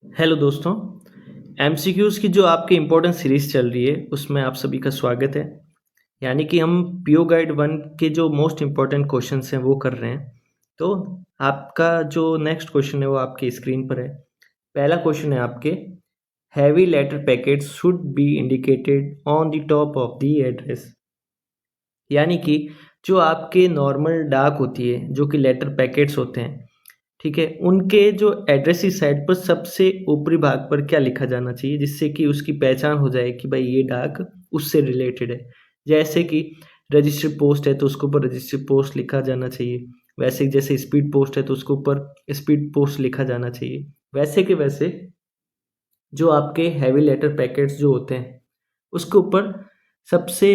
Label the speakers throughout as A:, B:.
A: Hello दोस्तों, MCQs की जो आपकी इम्पोर्टेंट सीरीज़ चल रही है उसमें आप सभी का स्वागत है। यानी कि हम पीओ गाइड 1 के जो मोस्ट इम्पोर्टेंट क्वेश्चंस हैं वो कर रहे हैं। तो आपका जो नेक्स्ट क्वेश्चन है वो आपकी स्क्रीन पर है। पहला क्वेश्चन है आपके, heavy letter packets should be indicated on the top of the address. यानी कि जो आपके नॉर्मल डाक होती है, जो कि लेटर पैकेट्स होते हैं, ठीक है, उनके जो एड्रेस की साइड पर सबसे ऊपरी भाग पर क्या लिखा जाना चाहिए जिससे कि उसकी पहचान हो जाए कि भाई ये डाक उससे रिलेटेड है। जैसे कि रजिस्टर्ड पोस्ट है तो उसके ऊपर रजिस्टर्ड पोस्ट लिखा जाना चाहिए। वैसे जैसे स्पीड पोस्ट है तो उसके ऊपर स्पीड पोस्ट लिखा जाना चाहिए। वैसे के वैसे जो आपके हैवी लेटर पैकेट्स जो होते हैं उसके ऊपर सबसे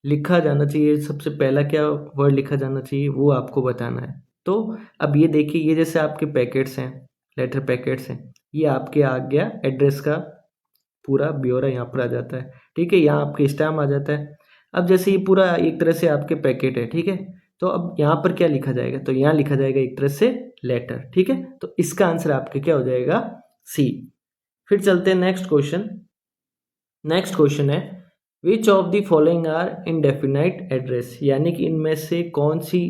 A: लिखा जाना चाहिए, सबसे पहला क्या वर्ड लिखा जाना चाहिए वो आपको बताना है। तो अब ये देखिए, ये जैसे आपके पैकेट्स हैं, लेटर पैकेट्स हैं, ये आपके आ गया एड्रेस का पूरा ब्यौरा यहाँ पर आ जाता है। ठीक है, यहाँ आपके स्टैम्प आ जाता है। अब जैसे ये पूरा एक तरह से आपके पैकेट है, ठीक है, तो अब यहाँ पर क्या लिखा जाएगा, तो यहाँ लिखा जाएगा एक तरह से लेटर। ठीक है, तो इसका आंसर आपके क्या हो जाएगा, सी। फिर चलते हैं नेक्स्ट क्वेश्चन। नेक्स्ट क्वेश्चन है, which of the following are indefinite address. यानी कि इनमें से कौन सी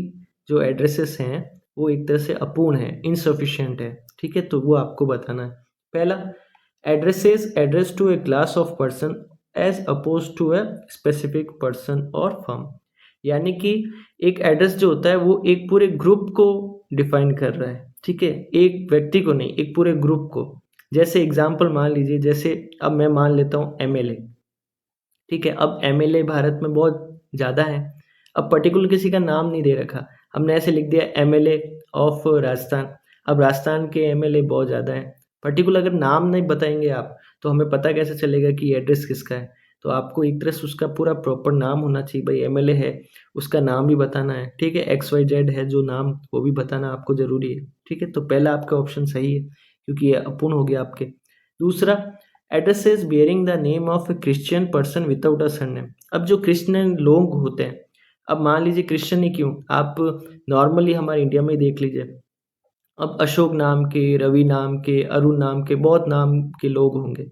A: जो एड्रेसेस हैं वो एक तरह से अपूर्ण है, इनसफिशिएंट है। ठीक है, तो वो आपको बताना है। पहला, addresses address to a class of person as oppose to a specific person और फर्म। यानी कि एक एड्रेस जो होता है वो एक पूरे ग्रुप को डिफाइन कर रहा है। ठीक है, एक व्यक्ति को नहीं, एक पूरे ग्रुप को। जैसे एग्जाम्पल मान लीजिए, जैसे अब मैं मान लेता हूँ एमएलए। ठीक है, अब एमएलए भारत में बहुत ज़्यादा है। अब पर्टिकुलर किसी का नाम नहीं दे रखा, हमने ऐसे लिख दिया एमएलए ऑफ राजस्थान। अब राजस्थान के एमएलए बहुत ज़्यादा हैं। पर्टिकुलर अगर नाम नहीं बताएंगे आप तो हमें पता कैसे चलेगा कि एड्रेस किसका है। तो आपको एक तरह से उसका पूरा प्रॉपर नाम होना चाहिए। भाई एमएलए है, उसका नाम भी बताना है। ठीक है, XYZ है जो नाम, वो भी बताना आपको ज़रूरी है। ठीक है, तो पहला आपका ऑप्शन सही है क्योंकि ये अपूर्ण हो गया आपके। दूसरा, addresses bearing the name of A Christian person without a surname. अब जो क्रिश्चियन लोग होते हैं, अब मान लीजिए क्रिश्चियन ही क्यों, आप नॉर्मली हमारे इंडिया में ही देख लीजिए। अब अशोक नाम के, रवि नाम के, अरुण नाम के, बहुत नाम के लोग होंगे।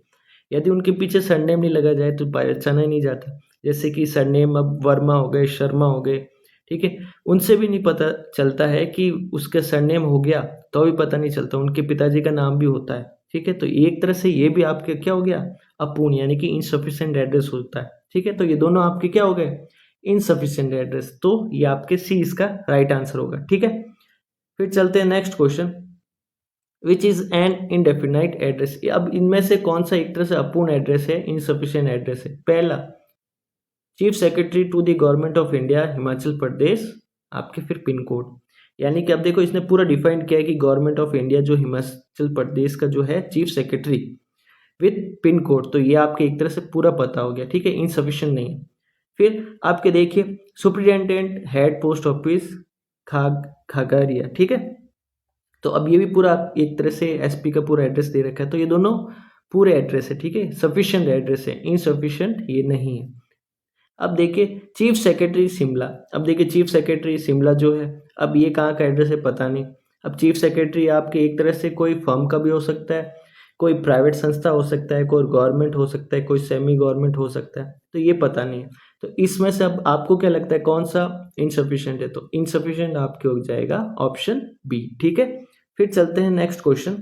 A: यदि उनके पीछे सरनेम नहीं लगा जाए तो पहचाना ही नहीं जाता। जैसे कि सरनेम अब वर्मा हो गए, शर्मा हो गए, ठीक है, उनसे भी नहीं पता चलता है कि उसका सरनेम हो गया, तो भी पता नहीं चलता, उनके पिताजी का नाम भी होता है। ठीक है, तो एक तरह से ये भी आपके क्या हो गया, अपूर्ण, यानी कि इनसफिशिएंट एड्रेस होता है। ठीक है, तो ये दोनों आपके क्या हो गए, इनसफिशिएंट एड्रेस। तो ये आपके सी इसका राइट आंसर होगा। ठीक है, फिर चलते हैं next question, which is an indefinite address. अब इनमें से कौन सा एक तरह से अपूर्ण एड्रेस है, इनसफिशिएंट एड्रेस है। पहला, chief secretary to the government of India Himachal Pradesh, आपके फिर पिन कोड। यानी कि अब देखो इसने पूरा डिफाइन किया है कि गवर्नमेंट ऑफ इंडिया जो हिमाचल प्रदेश का जो है chief secretary with pin code, तो ये आपके एक तरह से पूरा पता हो गया। ठीक है, इनसफिशिएंट नहीं है। फिर आपके देखिए, superintendent head post office Khagaria. ठीक है, तो अब ये भी पूरा एक तरह से एसपी का पूरा एड्रेस दे रखा है, तो ये दोनों पूरे एड्रेस है। ठीक है, सफिशिएंट एड्रेस है, इनसफिशिएंट ये नहीं है। अब देखिए चीफ सेक्रेटरी शिमला, अब देखिए चीफ सेक्रेटरी शिमला जो है, अब ये कहाँ का एड्रेस है पता नहीं। अब चीफ सेक्रेटरी आपके एक तरह से कोई फर्म का भी हो सकता है, कोई प्राइवेट संस्था हो सकता है, कोई गवर्नमेंट हो सकता है, कोई सेमी गवर्नमेंट हो सकता है, तो ये पता नहीं है। तो इसमें से अब आपको क्या लगता है कौन सा इनसफिशिएंट है, तो इनसफिशिएंट आपके हो जाएगा ऑप्शन बी। ठीक है, फिर चलते हैं next question.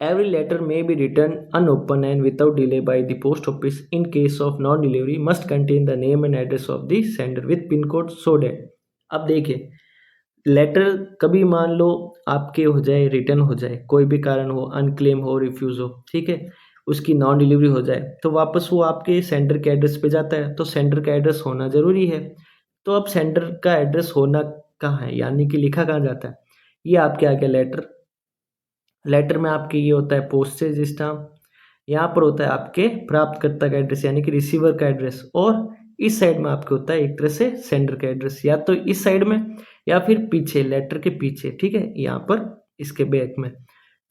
A: Every letter may be returned unopened and without delay by the post office. In case of non-delivery, must contain the name and address of the sender with pin code so that। अब देखिए, letter कभी मान लो आपके हो जाए, return हो जाए, कोई भी कारण हो, अनक्लेम हो, रिफ्यूज हो, ठीक है, उसकी नॉन डिलीवरी हो जाए, तो वापस वो आपके सेंडर के एड्रेस पे जाता है। तो सेंडर का एड्रेस होना ज़रूरी है। तो अब सेंडर का एड्रेस होना कहाँ है, यानी कि लिखा कहाँ जाता है, ये आपके आ गया लेटर। लेटर में आपके ये होता है पोस्टेज स्टाम्प, यहाँ पर होता है आपके प्राप्तकर्ता का एड्रेस यानी कि रिसीवर का एड्रेस, और इस साइड में आपके होता है एक तरह से सेंडर का एड्रेस, या तो इस साइड में या फिर पीछे, लेटर के पीछे। ठीक है, यहाँ पर इसके बैक में।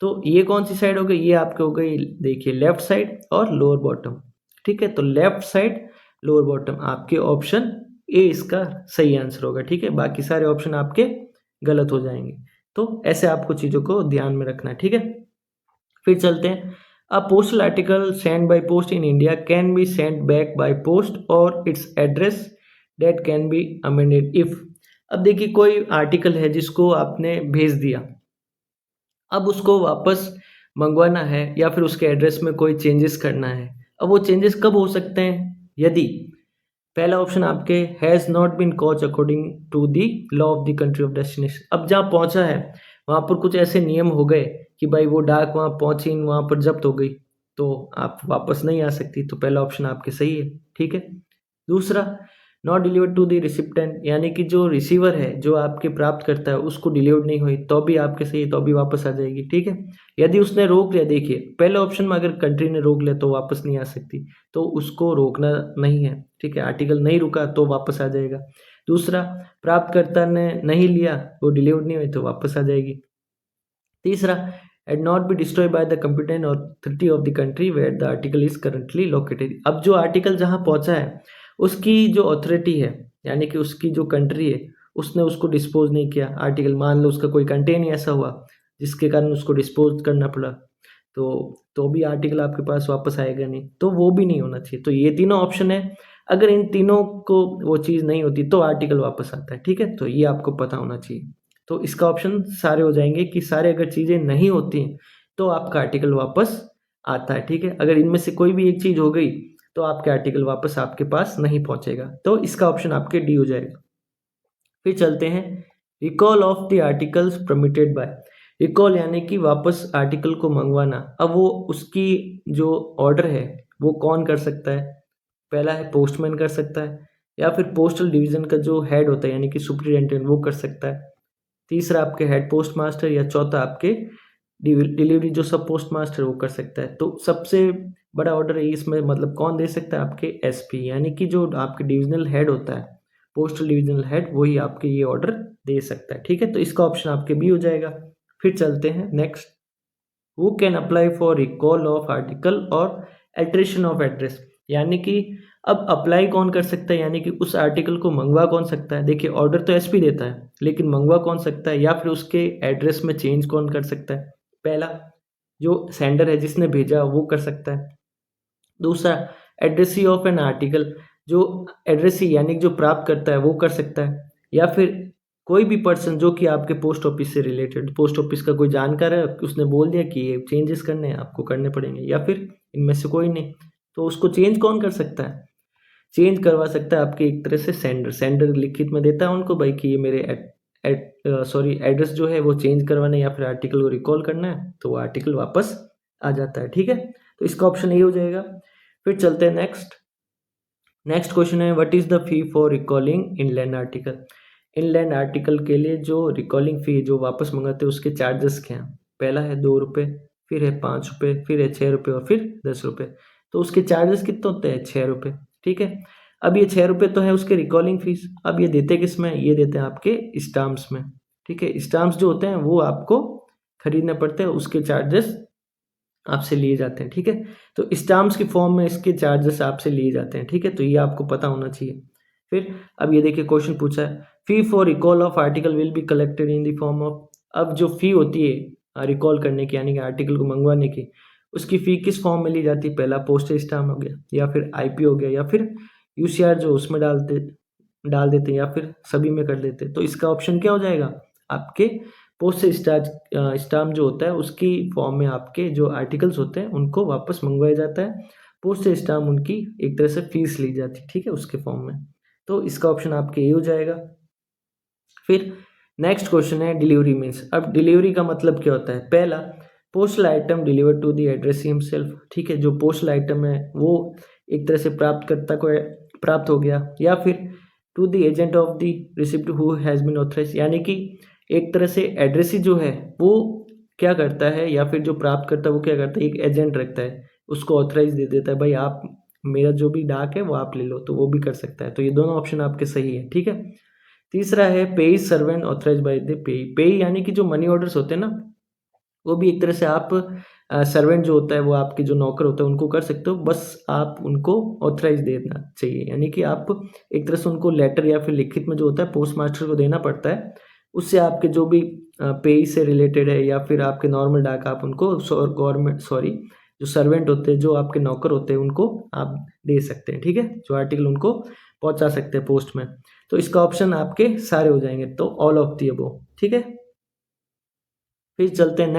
A: तो ये कौन सी साइड हो गई, ये आपके हो गई, देखिए लेफ्ट साइड और लोअर बॉटम। ठीक है, तो लेफ्ट साइड लोअर बॉटम आपके ऑप्शन ए इसका सही आंसर होगा। ठीक है, बाकी सारे ऑप्शन आपके गलत हो जाएंगे। तो ऐसे आपको चीज़ों को ध्यान में रखना है। ठीक है, फिर चलते हैं, a postal article send by post in India can be send back by post और it's address that can be amended if. अब देखिए कोई आर्टिकल है जिसको आपने भेज दिया, अब उसको वापस मंगवाना है या फिर उसके एड्रेस में कोई चेंजेस करना है। अब वो चेंजेस कब हो सकते हैं, यदि पहला ऑप्शन आपके has not been caught according to the law of the country of destination. अब जहाँ पहुँचा है वहाँ पर कुछ ऐसे नियम हो गए कि भाई वो डाक वहाँ पहुँची, वहाँ पर जब्त हो गई, तो आप वापस नहीं आ सकती। तो पहला ऑप्शन आपके सही है, ठीक है। दूसरा, not delivered to the recipient, यानी कि जो रिसीवर है, जो आपके प्राप्त करता है, उसको डिलीवर्ड नहीं हुई तो भी आपके सही है, तो भी वापस आ जाएगी, ठीक है। यदि उसने रोक लिया, देखिए पहले ऑप्शन में अगर कंट्री ने रोक लिया तो वापस नहीं आ सकती, तो उसको रोकना नहीं है, ठीक है। आर्टिकल नहीं रुका तो वापस आ जाएगा। दूसरा, प्राप्तकर्ता ने नहीं लिया, वो डिलीवर्ड नहीं हुई तो वापस आ जाएगी। तीसरा, and not be destroy by the competent authority of the country where the article is currently located. अब जो आर्टिकल जहाँ पहुँचा है उसकी जो अथॉरिटी है, यानी कि उसकी जो कंट्री है, उसने उसको डिस्पोज नहीं किया। आर्टिकल मान लो उसका कोई कंटेंट ही ऐसा हुआ जिसके कारण उसको डिस्पोज करना पड़ा, तो भी आर्टिकल आपके पास वापस आएगा नहीं, तो वो भी नहीं होना चाहिए। तो ये तीनों ऑप्शन है, अगर इन तीनों को वो चीज़ नहीं होती तो आर्टिकल वापस आता है, ठीक है। तो ये आपको पता होना चाहिए। तो इसका ऑप्शन सारे हो जाएंगे कि सारे अगर चीज़ें नहीं होती हैं तो आपका आर्टिकल वापस आता है, ठीक है। अगर इनमें से कोई भी एक चीज़ हो गई तो आपके आर्टिकल वापस आपके पास नहीं पहुंचेगा, तो इसका ऑप्शन आपके डी हो जाएगा। फिर चलते हैं, recall of the articles permitted by. Recall यानी कि वापस आर्टिकल को मंगवाना। अब वो उसकी जो ऑर्डर है वो कौन कर सकता है, पहला है पोस्टमैन कर सकता है, या फिर पोस्टल डिवीज़न का जो हेड होता है यानी कि सुपरिटेंडेंट वो कर सकता है। तीसरा आपके हेड पोस्ट मास्टर, या चौथा आपके डिलीवरी जो सब पोस्ट मास्टर वो कर सकता है। तो सबसे बड़ा ऑर्डर है इसमें, मतलब कौन दे सकता है, आपके एसपी, यानी कि जो आपके डिविजनल हेड होता है, पोस्टल डिविजनल हेड, वही आपके ये ऑर्डर दे सकता है, ठीक है। तो इसका ऑप्शन आपके बी हो जाएगा। फिर चलते हैं next, who can apply for recall of article और एल्ट्रेशन ऑफ एड्रेस, यानी कि अब अप्लाई कौन कर सकता है, यानी कि उस आर्टिकल को मंगवा कौन सकता है। देखिए ऑर्डर तो एसपी देता है, लेकिन मंगवा कौन सकता है, या फिर उसके एड्रेस में चेंज कौन कर सकता है। पहला, जो सेंडर है जिसने भेजा वो कर सकता है। दूसरा, एड्रेसी ऑफ एन आर्टिकल, जो एड्रेसी यानी जो प्राप्त करता है वो कर सकता है। या फिर कोई भी पर्सन जो कि आपके पोस्ट ऑफिस से रिलेटेड, पोस्ट ऑफिस का कोई जानकार है, उसने बोल दिया कि ये चेंजेस करने हैं, आपको करने पड़ेंगे, या फिर इनमें से कोई नहीं, तो उसको चेंज कौन कर सकता है, चेंज करवा सकता है आपके एक तरह से सेंडर। सेंडर लिखित में देता है उनको भाई कि ये मेरे एड्रेस जो है वो चेंज करवाना है या फिर आर्टिकल को रिकॉल करना है, तो वो आर्टिकल वापस आ जाता है, ठीक है। तो इसका ऑप्शन ये हो जाएगा। फिर चलते हैं नेक्स्ट। नेक्स्ट क्वेश्चन है, what is the fee for recalling inland article. Inland article के लिए जो रिकॉलिंग फी जो वापस मंगाते हैं उसके चार्जेस क्या हैं। पहला है 2 रुपये, फिर है 5 रुपये, फिर है 6 रुपये और फिर 10 रुपये। तो उसके चार्जेस कितने होते हैं, 6 रुपये, ठीक है। अब ये 6 रुपये तो है उसके रिकॉलिंग फीस। अब ये देते किस में, ये देते हैं आपके स्टाम्प्स में, ठीक है। स्टाम्प्स जो होते हैं वो आपको खरीदने पड़ते हैं, उसके चार्जेस आपसे लिए जाते हैं, ठीक है। तो स्टाम्प्स की फॉर्म में इसके चार्जेस आपसे लिए जाते हैं, ठीक है। तो ये आपको पता होना चाहिए। फिर अब ये देखिए क्वेश्चन पूछा है, fee for recall of article will be collected in the form of. अब जो फी होती है रिकॉल करने की, यानी कि आर्टिकल को मंगवाने की, उसकी फ़ी किस फॉर्म में ली जाती है। पहला पोस्टेज स्टाम्प हो गया, या फिर आईपी हो गया, या फिर यूसीआर जो उसमें डाल देते हैं, या फिर सभी में कर देते हैं। तो इसका ऑप्शन क्या हो जाएगा, आपके पोस्टेज स्टाम्प जो होता है उसकी फॉर्म में आपके जो आर्टिकल्स होते हैं उनको वापस मंगवाया जाता है। पोस्टेज स्टाम्प उनकी एक तरह से फीस ली जाती है, ठीक है, उसके फॉर्म में। तो इसका ऑप्शन आपके ये हो जाएगा। फिर नेक्स्ट क्वेश्चन है, डिलीवरी मीन्स। अब डिलीवरी का मतलब क्या होता है। पहला, postal item deliver to the addressee himself, ठीक है। जो पोस्टल आइटम है वो एक तरह से प्राप्तकर्ता को प्राप्त हो गया, या फिर to the agent of the receipt who has been authorise, यानी कि एक तरह से एड्रेसी जो है वो क्या करता है, या फिर जो प्राप्त करता है वो क्या करता है, एक एजेंट रखता है, उसको ऑथराइज दे देता है, भाई आप मेरा जो भी डाक है वो आप ले लो, तो वो भी कर सकता है। तो ये दोनों ऑप्शन आपके सही है, ठीक है। तीसरा है, पेई सर्वेंट ऑथराइज बाय द पेई। पेई यानी कि जो मनी ऑर्डर्स होते हैं ना, वो भी एक तरह से आप सर्वेंट जो होता है वो आपके जो नौकर होता है उनको कर सकते हो, बस आप उनको ऑथराइज देना चाहिए, यानी कि आप एक तरह से उनको लेटर या फिर लिखित में जो होता है पोस्ट मास्टर को देना पड़ता है, उससे आपके जो भी पेई से रिलेटेड है या फिर आपके नॉर्मल डाक, आप उनको गवर्नमेंट जो सर्वेंट होते हैं, जो आपके नौकर होते हैं, उनको आप दे सकते हैं, ठीक है, जो आर्टिकल उनको पहुंचा सकते हैं पोस्ट में। तो इसका ऑप्शन आपके सारे हो जाएंगे, तो ऑल ऑफ दी अबव, ठीक है। फिर चलते हैं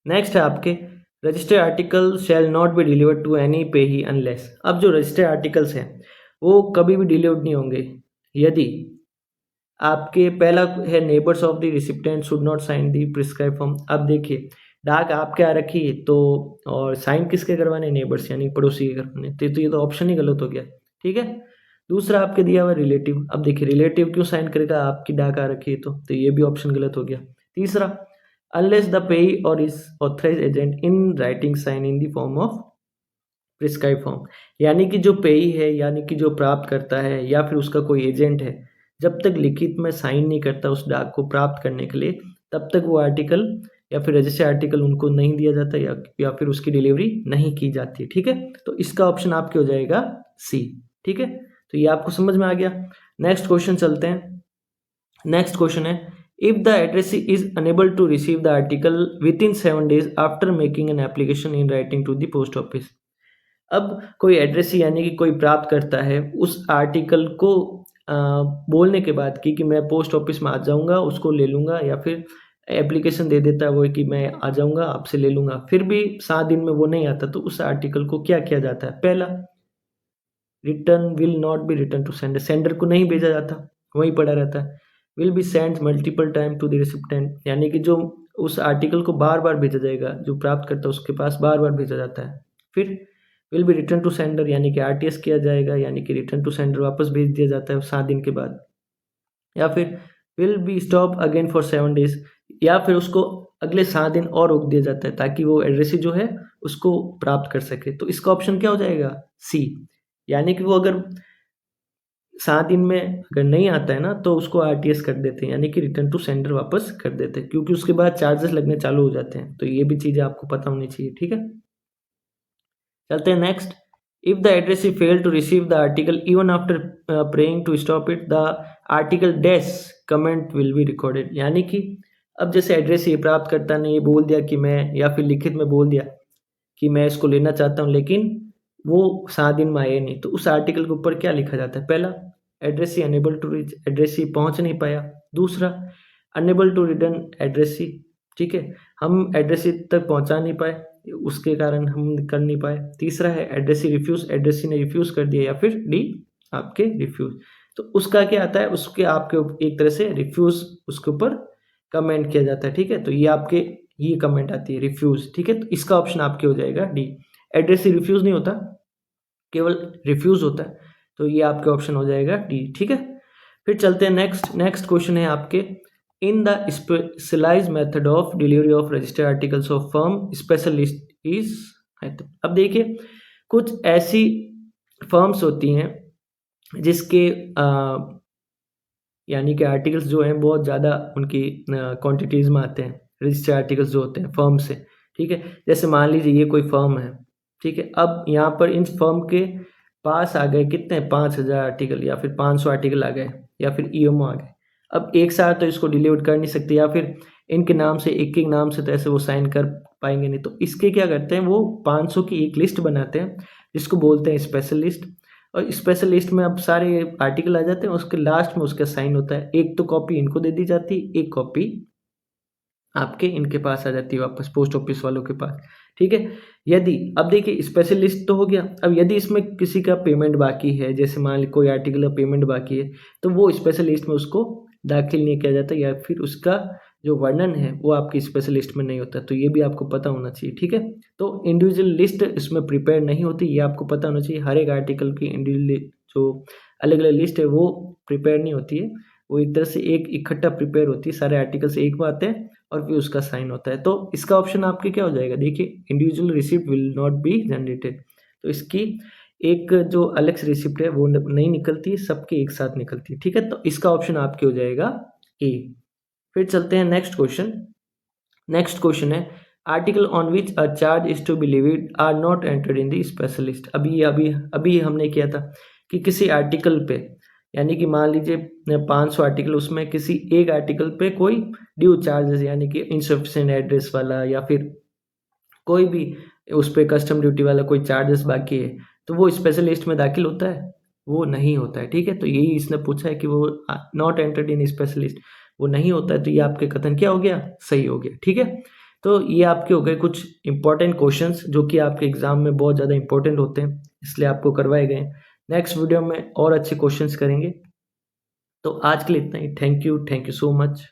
A: नेक्स्ट है आपके registered article shall not be delivered to any पेही अनलेस। अब जो रजिस्टर्ड आर्टिकल्स हैं वो कभी भी डिलीवर्ड नहीं होंगे यदि आपके, पहला है neighbours of the recipient should not sign the prescribe form. अब देखिए डाक आपके आ रखी है तो, और साइन किसके करवाने, नेबर्स यानी पड़ोसी के करवाने, तो ये तो ऑप्शन ही गलत हो गया, ठीक है। दूसरा आपके दिया हुआ रिलेटिव। अब देखिए रिलेटिव क्यों साइन करेगा, आपकी डाक आ रखी है तो ये भी ऑप्शन गलत हो गया। तीसरा, unless the payee or is authorise agent in writing sign in the form of prescribe form, यानी कि जो पेई है, यानी कि जो प्राप्त करता है या फिर उसका कोई एजेंट है, जब तक लिखित में साइन नहीं करता उस डाक को प्राप्त करने के लिए, तब तक वो आर्टिकल या फिर रजिस्टर्ड आर्टिकल उनको नहीं दिया जाता या फिर उसकी डिलीवरी नहीं की जाती, ठीक है। तो इसका ऑप्शन आपके हो जाएगा सी, ठीक है। तो ये आपको समझ में आ गया। नेक्स्ट क्वेश्चन चलते हैं। नेक्स्ट क्वेश्चन है, if the addressee is unable to receive the article within 7 days after making an application in writing to the post office. अब कोई एड्रेसी यानी कि कोई प्राप्त करता है उस आर्टिकल को बोलने के बाद कि मैं पोस्ट ऑफिस में आ जाऊंगा, उसको ले लूंगा, या फिर एप्लीकेशन दे देता है वो कि मैं आ जाऊंगा आपसे ले लूंगा, फिर भी 7 दिन में वो नहीं आता, तो उस आर्टिकल को क्या किया जाता है। पहला, return will not be return to sender, sender को नहीं भेजा जाता, वहीं पड़ा रहता है। Will be send multiple time to the recipient, यानी कि जो उस आर्टिकल को बार बार भेजा जाएगा, जो प्राप्त करता है उसके पास बार बार भेजा जाता है। फिर will be return to sender, यानी कि आरटीएस किया जाएगा, यानी कि रिटर्न टू सेंडर वापस भेज दिया जाता है 7 दिन के बाद। या फिर will be stop again for 7 days, या फिर उसको अगले 7 दिन और रोक दिया जाता है ताकि वो एड्रेसी जो है उसको प्राप्त कर सके। तो इसका ऑप्शन क्या हो जाएगा, सी, यानी कि वो अगर 7 दिन में अगर नहीं आता है ना तो उसको आरटीएस कर देते हैं, यानी कि रिटर्न टू सेंडर वापस कर देते हैं, क्योंकि उसके बाद चार्जेस लगने चालू हो जाते हैं। तो ये भी चीज़ें आपको पता होनी चाहिए, ठीक है। चलते हैं next. If the addressee fail to receive the article even after praying to stop it, the article dash comment will be recorded, यानी कि अब जैसे एड्रेसी प्राप्तकर्ता ने ये बोल दिया कि मैं, या फिर लिखित में बोल दिया कि मैं इसको लेना चाहता हूँ, लेकिन वो 7 दिन में आए नहीं, तो उस आर्टिकल के ऊपर क्या लिखा जाता है। पहला, addressee unable to reach, addressee पहुंच नहीं पाया। दूसरा, अनेबल टू रिटर्न एड्रेसी, ठीक है, हम एड्रेसी तक पहुंचा नहीं पाए, उसके कारण हम कर नहीं पाए। तीसरा है एड्रेसी रिफ्यूज, एड्रेसी ने रिफ्यूज कर दिया, या फिर डी आपके रिफ्यूज, तो उसका क्या आता है, उसके आपके एक तरह से रिफ्यूज उसके ऊपर कमेंट किया जाता है, ठीक है। तो ये आपके ये कमेंट आती है रिफ्यूज, ठीक है। तो इसका ऑप्शन आपके हो जाएगा डी, एड्रेसी रिफ्यूज नहीं होता, केवल रिफ्यूज होता है, तो ये आपके ऑप्शन हो जाएगा डी, ठीक है। फिर चलते हैं नेक्स्ट क्वेश्चन है आपके, in the specialised method of delivery of registered articles of firm special list is. अब देखिए कुछ ऐसी फर्म्स होती हैं जिसके यानी कि आर्टिकल्स जो हैं बहुत ज़्यादा उनकी क्वांटिटीज़ में आते हैं, रजिस्टर्ड आर्टिकल्स जो होते हैं फर्म से, ठीक है। जैसे मान लीजिए ये कोई फर्म है, ठीक है, अब यहाँ पर इन फर्म के पास आ गए कितने, 5000 आर्टिकल या फिर 500 आर्टिकल आ गए, या फिर ईएमओ आ गए। अब एक साथ तो इसको डिलीवर कर नहीं सकते, या फिर इनके नाम से एक नाम से तो ऐसे वो साइन कर पाएंगे नहीं, तो इसके क्या करते हैं, वो 500 की एक लिस्ट बनाते हैं जिसको बोलते हैं स्पेशल लिस्ट, और स्पेशल लिस्ट में अब सारे आर्टिकल आ जाते हैं, उसके लास्ट में उसका साइन होता है, एक तो कॉपी इनको दे दी जाती है, एक कॉपी आपके इनके पास आ जाती है वापस पोस्ट ऑफिस वालों के पास, ठीक है। यदि अब देखिए स्पेशल लिस्ट तो हो गया, अब यदि इसमें किसी का पेमेंट बाकी है, जैसे मान ली कोई आर्टिकल का पेमेंट बाकी है, तो वो स्पेशल लिस्ट में उसको दाखिल नहीं किया जाता, या फिर उसका जो वर्णन है वो आपकी स्पेशल लिस्ट में नहीं होता, तो ये भी आपको पता होना चाहिए, ठीक है। तो इंडिविजुअल लिस्ट इसमें प्रिपेयर नहीं होती, ये आपको पता होना चाहिए। हर एक आर्टिकल की इंडिविजुअल जो अलग अलग लिस्ट है वो प्रिपेयर नहीं होती है, वो एक तरह से एक इकट्ठा प्रिपेयर होती है, सारे आर्टिकल से एक में आते हैं और फिर उसका साइन होता है। तो इसका ऑप्शन आपके क्या हो जाएगा, देखिए individual receipt will not be generated, तो इसकी एक जो अलग से रिसिप्ट है वो नहीं निकलती, सबके एक साथ निकलती है, ठीक है। तो इसका ऑप्शन आपके हो जाएगा ए। फिर चलते हैं नेक्स्ट क्वेश्चन है, article on which a charge is to be levied are not entered in the special list. अभी हमने किया था कि किसी आर्टिकल पे यानी कि मान लीजिए 500 आर्टिकल, उसमें किसी एक आर्टिकल पे कोई ड्यू चार्जेस यानी कि इनसफिशिएंट एड्रेस वाला या फिर कोई भी उस पे कस्टम ड्यूटी वाला कोई चार्जेस बाकी है, तो वो स्पेशल लिस्ट में दाखिल होता है? वो नहीं होता है, ठीक है? तो यही इसने पूछा है कि वो not entered in special list, वो नहीं होता है, तो ये आपके कथन क्या हो गया? सही हो गया, ठीक है? तो ये आपके हो गए कुछ इंपॉर्टेंट क्वेश्चंस जो कि आपके एग्जाम में बहुत ज़्यादा इंपॉर्टेंट होते हैं, इसलिए आपको करवाए गए हैं। नेक्स्ट वीडियो में और अच्छे क्वेश्चंस करेंगे। तो आज के लिए इतना ही। Thank you so much.